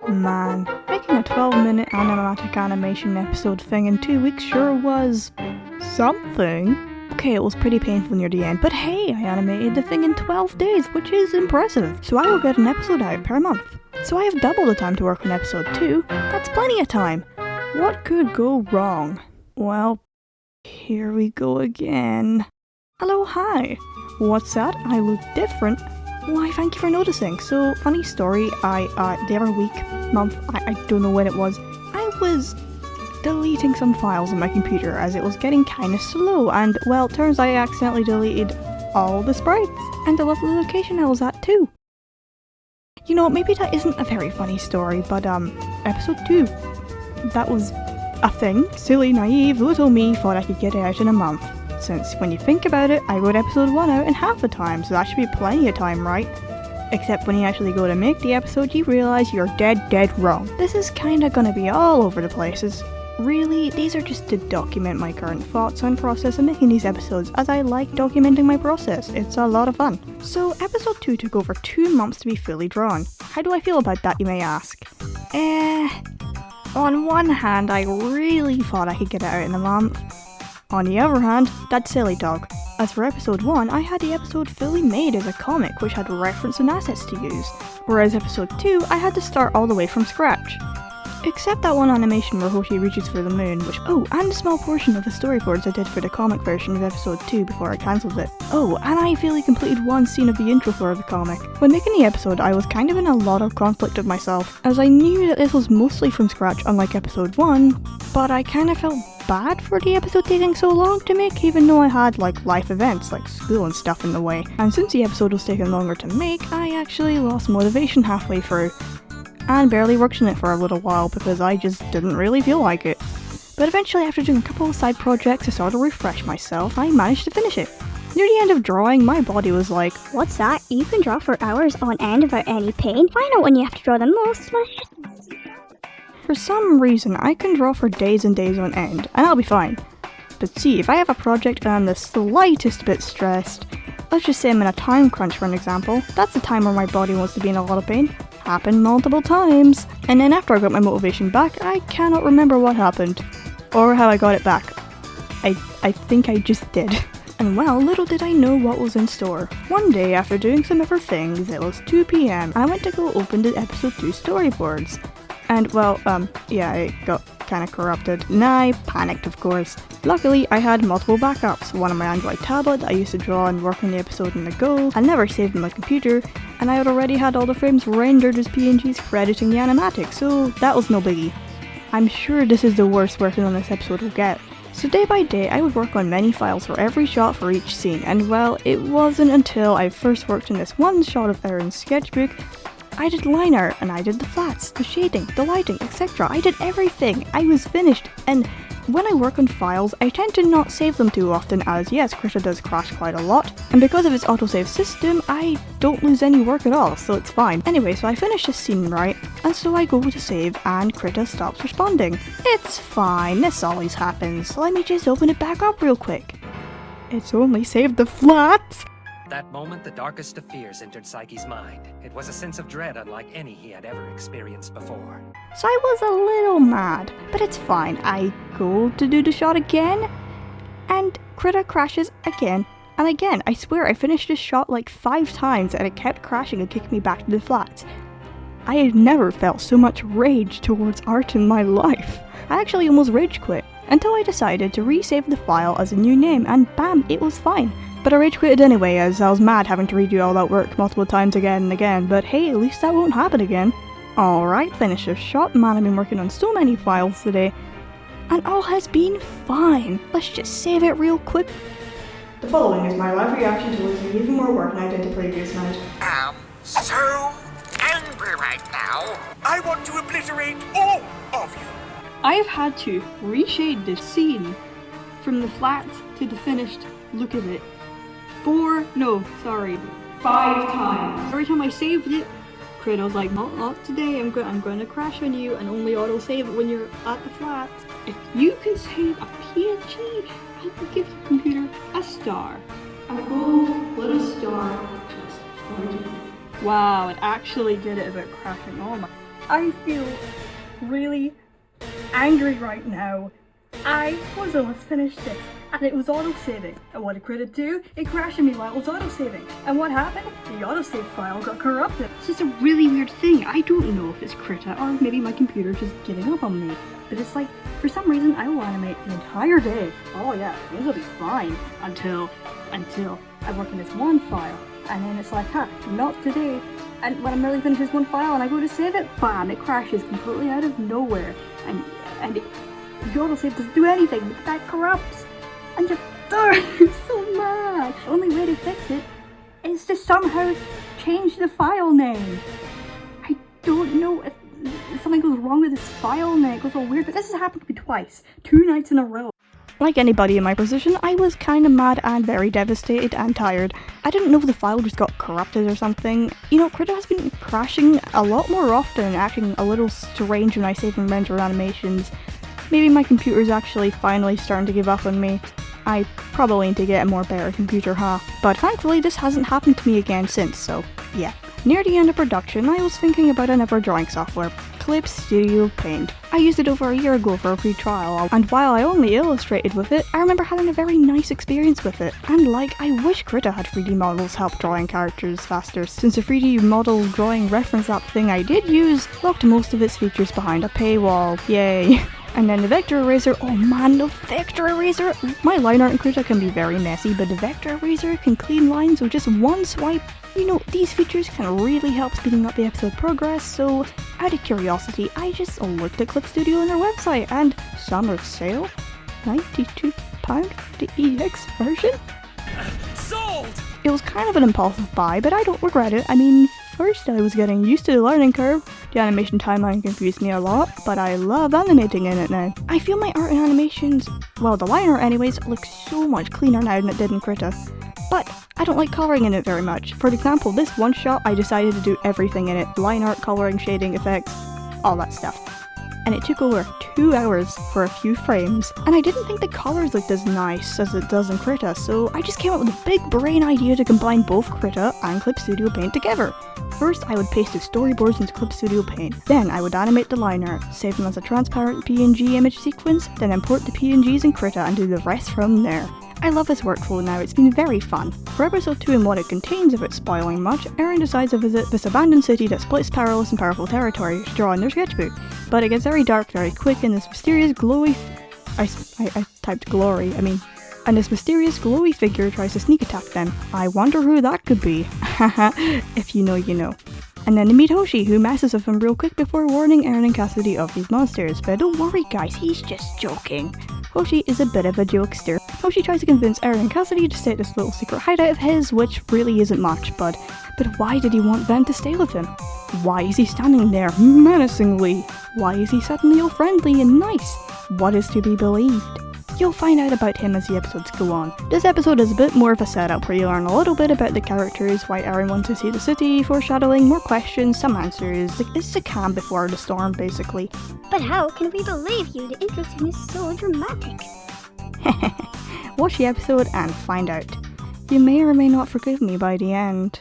Man, making a 12-minute animatic animation episode thing in 2 weeks sure was something. Okay, it was pretty painful near the end, but hey, I animated the thing in 12 days, which is impressive. So I will get an episode out per month. So I have double the time to work on episode 2. That's plenty of time. What could go wrong? Well, here we go again. Hello, hi. What's that? I look different. Why, thank you for noticing. So, funny story, the other week, month, I don't know when it was, I was deleting some files on my computer as it was getting kinda slow, and, well, turns out I accidentally deleted all the sprites, and the lovely location I was at too. You know, maybe that isn't a very funny story, but, episode 2, that was a thing. Silly, naive, little me thought I could get it out in a month. Since, when you think about it, I wrote episode 1 out in half the time, so that should be plenty of time, right? Except when you actually go to make the episode, you realise you're dead wrong. This is kinda gonna be all over the places. Really, these are just to document my current thoughts and process of making these episodes, as I like documenting my process. It's a lot of fun. So, episode 2 took over 2 months to be fully drawn. How do I feel about that, you may ask? On one hand, I really thought I could get it out in a month. On the other hand, that's silly dog. As for episode 1, I had the episode fully made as a comic which had reference and assets to use, whereas episode 2, I had to start all the way from scratch. Except that one animation where Hoshi reaches for the moon, and a small portion of the storyboards I did for the comic version of episode 2 before I cancelled it. And I fully completed one scene of the intro for the comic. When making the episode, I was kind of in a lot of conflict with myself, as I knew that this was mostly from scratch unlike episode 1, but I kinda felt bad for the episode taking so long to make, even though I had life events like school and stuff in the way. And since the episode was taking longer to make, I actually lost motivation halfway through, and barely worked on it for a little while because I just didn't really feel like it. But eventually, after doing a couple of side projects to sort of refresh myself, I managed to finish it. Near the end of drawing, my body was like, "What's that? You can draw for hours on end without any pain? I know when you have to draw the most." For some reason, I can draw for days and days on end, and I'll be fine. But see, if I have a project and I'm the slightest bit stressed, let's just say I'm in a time crunch for an example, that's the time where my body wants to be in a lot of pain. Happened multiple times. And then after I got my motivation back, I cannot remember what happened. Or how I got it back. I think I just did. And well, little did I know what was in store. One day, after doing some other things, it was 2 PM, I went to go open the episode 2 storyboards. And it got kinda corrupted, and I panicked, of course. Luckily, I had multiple backups, one on my Android tablet that I used to draw and work on the episode on the go, I never saved on my computer, and I had already had all the frames rendered as PNGs crediting the animatic, so that was no biggie. I'm sure this is the worst working on this episode will get. So day by day, I would work on many files for every shot for each scene, and well, it wasn't until I first worked on this one shot of Aaron's sketchbook I did line art, and I did the flats, the shading, the lighting, etc. I did everything. I was finished, and when I work on files, I tend to not save them too often as, yes, Krita does crash quite a lot, and because of its autosave system, I don't lose any work at all, so it's fine. Anyway, so I finish this scene right, and so I go to save, and Krita stops responding. It's fine, this always happens. Let me just open it back up real quick. It's only saved the flats! That moment, the darkest of fears entered Psyche's mind. It was a sense of dread unlike any he had ever experienced before. So I was a little mad, but it's fine. I go to do the shot again, and Krita crashes again and again. I swear I finished this shot like 5 times and it kept crashing and kicking me back to the flats. I had never felt so much rage towards art in my life. I actually almost rage quit, until I decided to resave the file as a new name, and bam, it was fine. But I rage quitted anyway, as I was mad having to redo all that work multiple times again and again, but hey, at least that won't happen again. Alright, finish this shot. Man, I've been working on so many files today, and all has been fine. Let's just save it real quick. The following is my live reaction to losing even more work than I did the previous night. I'm so angry right now. I want to obliterate all of you. I have had to reshade this scene from the flats to the finished look of it 5 times. Every time I saved it, Krita was like, not today, I'm going to crash on you and only auto-save it when you're at the flats. If you can save a PNG, I will give your computer a star. A gold little star just for you. Wow, it actually did it about crashing. Oh my. I feel really angry right now. I was almost finished this, and it was auto-saving. And what did Critter do? It crashed me while it was auto-saving. And what happened? The autosave file got corrupted. It's just a really weird thing. I don't know if it's Critter or maybe my computer's just giving up on me. But it's like, for some reason, I will animate the entire day. Oh yeah, things will be fine until I work in this one file. And then it's like, not today. And when I'm nearly finished this one file and I go to save it, bam, it crashes completely out of nowhere. And the autosave doesn't do anything, that corrupts. And just, I'm so mad. The only way to fix it is to somehow change the file name. I don't know if something goes wrong with this file name, it goes all weird, but this has happened to me twice, 2 nights in a row. Like anybody in my position, I was kinda mad and very devastated and tired. I didn't know the file just got corrupted or something. You know, Critter has been crashing a lot more often and acting a little strange when I save and render animations. Maybe my computer's actually finally starting to give up on me. I probably need to get a more better computer, But thankfully this hasn't happened to me again since, so yeah. Near the end of production, I was thinking about another drawing software, Clip Studio Paint. I used it over a year ago for a free trial, and while I only illustrated with it, I remember having a very nice experience with it. And I wish Critter had 3D models help drawing characters faster, since the 3D model drawing reference app thing I did use locked most of its features behind a paywall. Yay. And then the vector eraser, oh man, the vector eraser! My line art in Critter can be very messy, but the vector eraser can clean lines with just one swipe. You know, these features can really help speeding up the episode progress, so out of curiosity, I just looked at Clip Studio on their website, and summer sale? £92 for the EX version? Sold! It was kind of an impulsive buy, but I don't regret it. I mean, first I was getting used to the learning curve. The animation timeline confused me a lot, but I love animating in it now. I feel my art and animations, well, the line art anyways, looks so much cleaner now than it did in Critter. But I don't like colouring in it very much. For example, this one shot I decided to do everything in it. Line art, colouring, shading, effects, all that stuff. And it took over 2 hours for a few frames. And I didn't think the colours looked as nice as it does in Critter, so I just came up with a big brain idea to combine both Critter and Clip Studio Paint together. First, I would paste the storyboards into Clip Studio Paint. Then I would animate the line art, save them as a transparent PNG image sequence, then import the PNGs in Critter and do the rest from there. I love this workflow now, it's been very fun. For episode 2 and what it contains, if it's spoiling much, Aaron decides to visit this abandoned city that splits perilous and powerful territory to draw in their sketchbook. But it gets very dark very quick and this mysterious glowy... I typed glory, and this mysterious glowy figure tries to sneak attack them. I wonder who that could be. Haha, if you know, you know. And then they meet Hoshi, who messes with him real quick before warning Aaron and Cassidy of these monsters. But don't worry guys, he's just joking. Hoshi is a bit of a jokester. Hoshi tries to convince Aaron and Cassidy to stay at this little secret hideout of his, which really isn't much, but why did he want them to stay with him? Why is he standing there menacingly? Why is he suddenly all friendly and nice? What is to be believed? You'll find out about him as the episodes go on. This episode is a bit more of a setup where you learn a little bit about the characters, why Aaron wants to see the city, foreshadowing, more questions, some answers. This is a calm before the storm, basically. But how can we believe you? The interesting is so dramatic. Watch the episode and find out. You may or may not forgive me by the end.